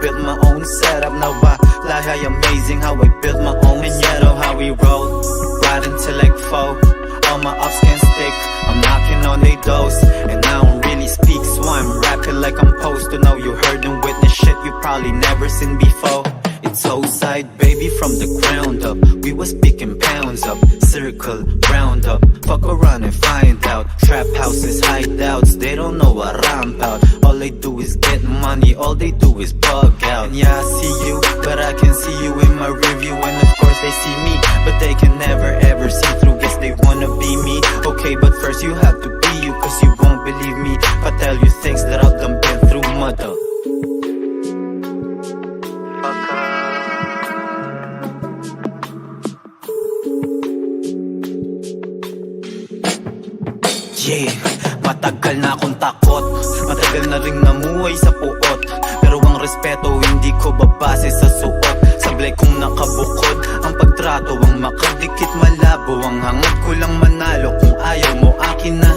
built my own setup. Now I lie how amazing how I built my own setup. And you know how we roll, riding till like 4. All my ups can stick, I'm knocking on they doors. And I don't really speak, so I'm rapping like I'm supposed to. Know you heard and witnessed shit you probably never seen before. It's whole side, baby, from the ground up. We was picking pounds up, circle, round up. Fuck around and find out. Trap houses, hideouts, they don't know what I'm about. All they do is get money, all they do is bug out. And yeah, I see you, but I can see you in my review. And of course they see me, but they can never ever see through. Guess they wanna be me, okay, but first you have to be you. Cause you won't believe me if I tell you things that I've done been through, mother. Yeah, matagal na akong takot, matagal na ring namuhay sa puot. Pero ang respeto hindi ko babase sa suot. Sablay kong nakabukod ang pagtrato, ang makadikit malabo. Ang hangad ko lang manalo, kung ayaw mo akin na.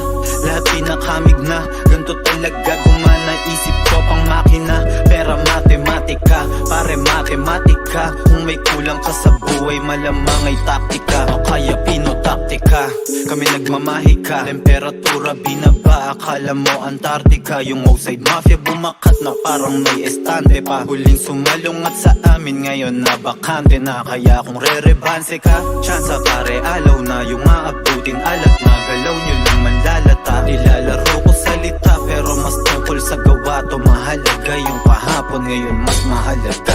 Lahat pinakamig na, ganito talaga gumana. Isip ko pang makina, pera matematika, pare matematika. Kung may kulang ka sa buhay, malamang ay taktika o kaya pinotaktika. Kami nagmamahika, temperatura binaba. Akala mo Antarctica, yung outside mafia bumakat na parang may estante pa. Huling sumalungat sa amin, ngayon na bakante na. Kaya kung re-rebanse ka, tsansa pare alaw na. Yung maabutin alat na, galaw nyo lang manlalata. Nilalaro ko salita, pero mas tungkol sa gawa to. Mahalaga yung kahapon, ngayon mas mahalaga